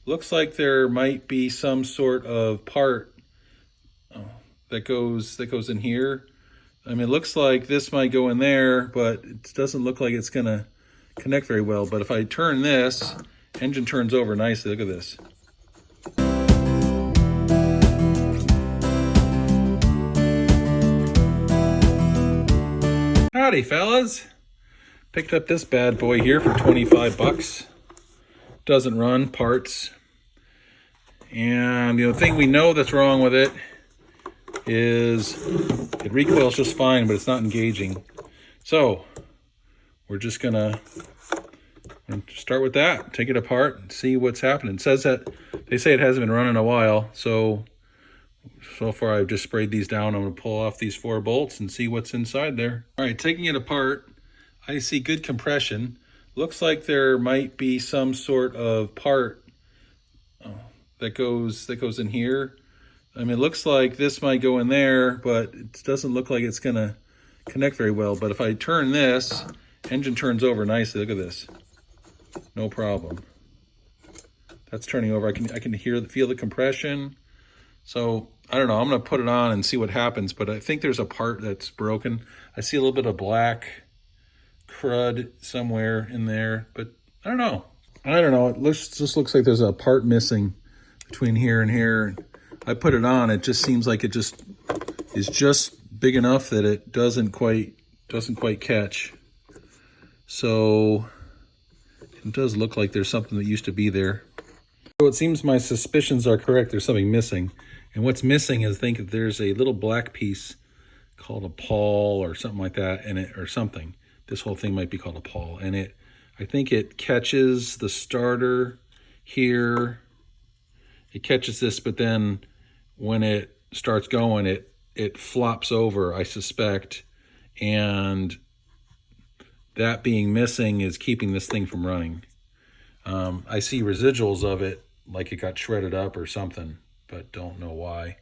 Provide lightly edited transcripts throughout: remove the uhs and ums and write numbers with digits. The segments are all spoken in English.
looks like there might be some sort of part that goes in here. I mean, it looks like this might go in there, but it doesn't look like it's gonna connect very well. But if I turn this, engine turns over nicely. Look at this. Howdy, fellas. Picked up this bad boy here for 25 bucks. Doesn't run, parts. And the thing we know that's wrong with it is it recoils just fine, but it's not engaging. So we're just gonna start with that, take it apart and see what's happening. It says that they say it hasn't been running a while. So far I've just sprayed these down. I'm gonna pull off these 4 bolts and see what's inside there. All right, taking it apart, I see good compression. Looks like there might be some sort of part that goes in here. I mean, it looks like this might go in there, but it doesn't look like it's gonna connect very well. But if I turn this, engine turns over nicely. Look at this. No problem. That's turning over. I can feel the compression. So I don't know. I'm gonna put it on and see what happens. But I think there's a part that's broken. I see a little bit of black crud somewhere in there, but I don't know. It just looks like there's a part missing between here and here. I put it on. It just seems like it just is just big enough that it doesn't quite catch. So it does look like there's something that used to be there. So it seems my suspicions are correct. There's something missing. And what's missing is, I think there's a little black piece called a pawl or something like that in it, or something. This whole thing might be called a pawl. And I think it catches the starter here. It catches this, but then when it starts going, it flops over, I suspect. And that being missing is keeping this thing from running. I see residuals of it, like it got shredded up or something, but don't know why.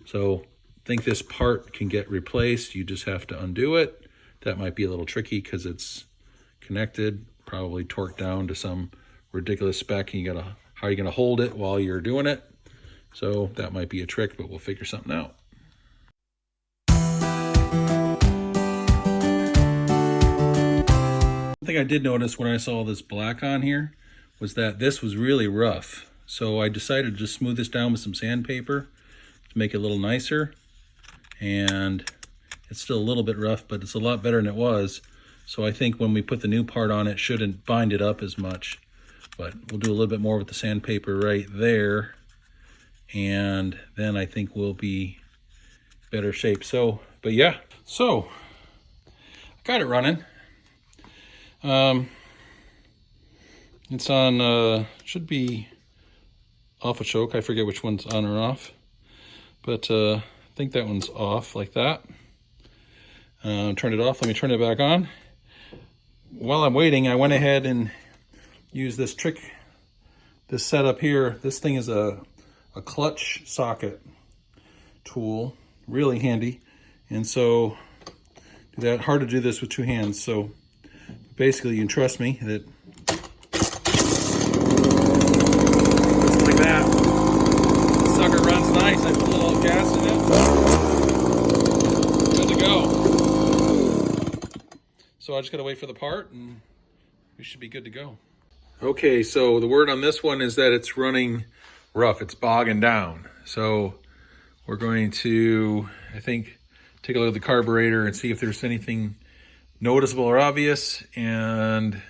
So I think this part can get replaced. You just have to undo it. That might be a little tricky because it's connected, probably torqued down to some ridiculous spec. And how are you gonna hold it while you're doing it? So that might be a trick, but we'll figure something out. One thing I did notice when I saw this black on here was that this was really rough. So I decided to just smooth this down with some sandpaper to make it a little nicer. And it's still a little bit rough, but it's a lot better than it was. So I think when we put the new part on, it shouldn't bind it up as much. But we'll do a little bit more with the sandpaper right there. And then I think we'll be better shape. So, but yeah, so got it running. It's on, should be off a choke. I forget which one's on or off, but I think that one's off like that. Turn it off. Let me turn it back on. While I'm waiting, I went ahead and used this trick, this setup here. This thing is a clutch socket tool, really handy. And so hard to do this with 2 hands. So basically you can trust me that like that. The sucker runs nice. I put a little gas in it. Good to go. So I just gotta wait for the part and we should be good to go. Okay, so the word on this one is that it's running rough. It's bogging down. So we're going to, I think, take a look at the carburetor and see if there's anything noticeable or obvious. And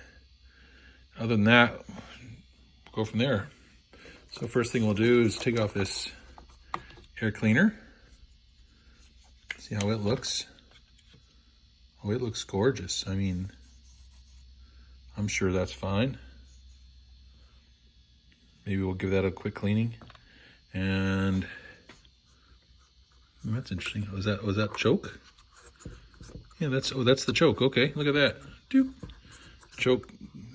other than that, go from there. So first thing we'll do is take off this air cleaner. See how it looks. Oh, it looks gorgeous. I mean, I'm sure that's fine. Maybe we'll give that a quick cleaning. And that's interesting. Was that choke? Yeah, that's the choke. Okay, look at that. Doop. Choke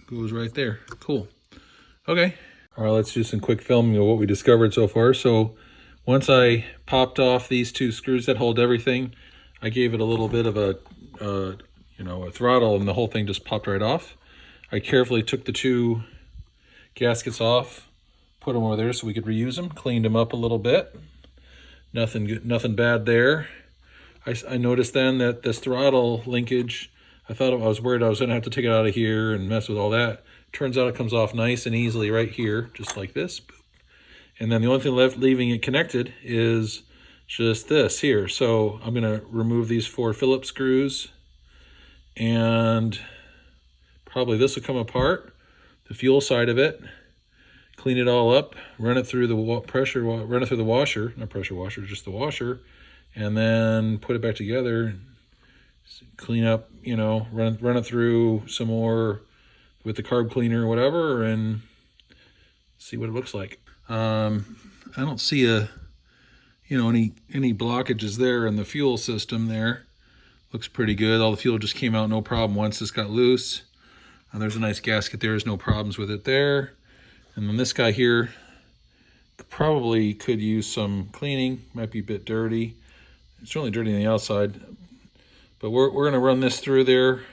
goes right there. Cool. Okay. All right, let's do some quick filming of what we discovered so far. So once I popped off these 2 screws that hold everything, I gave it a little bit of a throttle, and the whole thing just popped right off. I carefully took the 2 gaskets off, put them over there so we could reuse them. Cleaned them up a little bit. Nothing good, nothing bad there. I noticed then that this throttle linkage, I was worried I was gonna have to take it out of here and mess with all that. Turns out it comes off nice and easily right here, just like this. And then the only thing left leaving it connected is just this here. So I'm gonna remove these 4 Phillips screws, and probably this will come apart, the fuel side of it, clean it all up, run it through the run it through the washer, not pressure washer, just the washer, and then put it back together, clean up, you know, run it through some more with the carb cleaner or whatever, and see what it looks like. I don't see any blockages there in the fuel system there. Looks pretty good. All the fuel just came out no problem once this got loose. There's a nice gasket there. There's no problems with it there. And then this guy here probably could use some cleaning. Might be a bit dirty. It's really dirty on the outside. But we're going to run this through there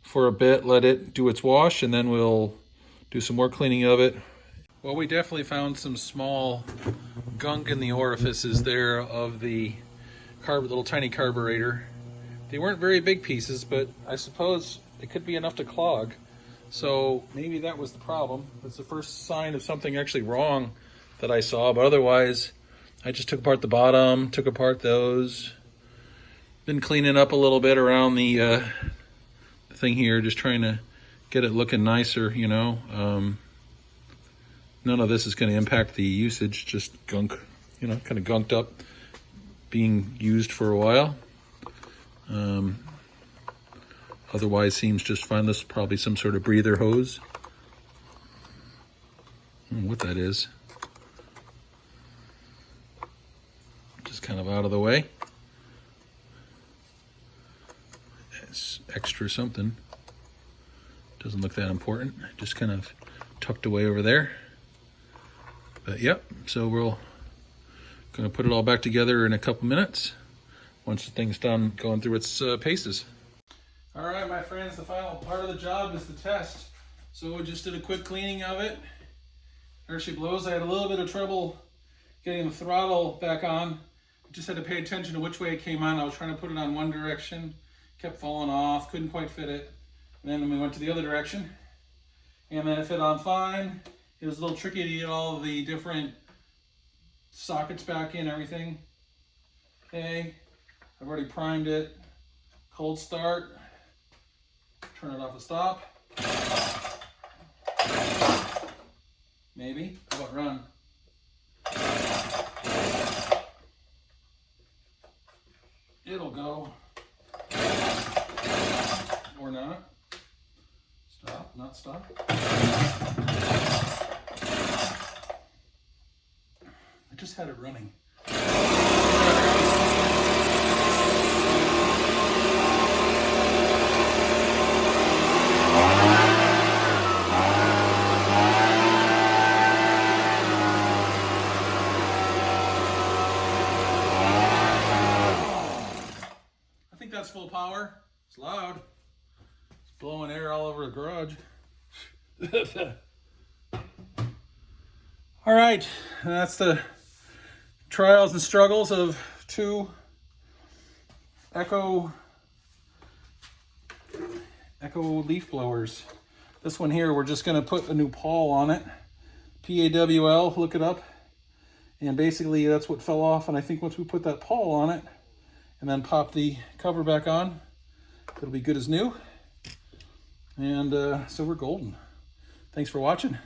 for a bit, let it do its wash, and then we'll do some more cleaning of it. Well, we definitely found some small gunk in the orifices there of the little tiny carburetor. They weren't very big pieces, but I suppose it could be enough to clog. So maybe that was the problem. It's the first sign of something actually wrong that I saw, but otherwise I just took apart the bottom, took apart those, been cleaning up a little bit around the thing here, just trying to get it looking nicer, you know. None of this is going to impact the usage, just gunk, you know, kind of gunked up, being used for a while. Otherwise seems just fine. This is probably some sort of breather hose. I don't know what that is. Just kind of out of the way. It's extra something. Doesn't look that important. Just kind of tucked away over there. But yep, so we're gonna put it all back together in a couple minutes once the thing's done going through its paces. All right, my friends, the final part of the job is the test. So we just did a quick cleaning of it. There she blows. I had a little bit of trouble getting the throttle back on. I just had to pay attention to which way it came on. I was trying to put it on one direction, kept falling off, couldn't quite fit it. And then we went to the other direction, and then it fit on fine. It was a little tricky to get all of the different sockets back in, everything. Okay, I've already primed it. Cold start. Turn it off and stop. Maybe. How about run? It'll go. Or not. Stop, not stop. I just had it running. I think that's full power. It's loud. It's blowing air all over the garage. All right, that's the trials and struggles of 2 Echo leaf blowers. This one here, we're just gonna put a new pawl on it. PAWL, look it up. And basically that's what fell off, and I think once we put that pawl on it and then pop the cover back on, it'll be good as new. And so we're golden. Thanks for watching.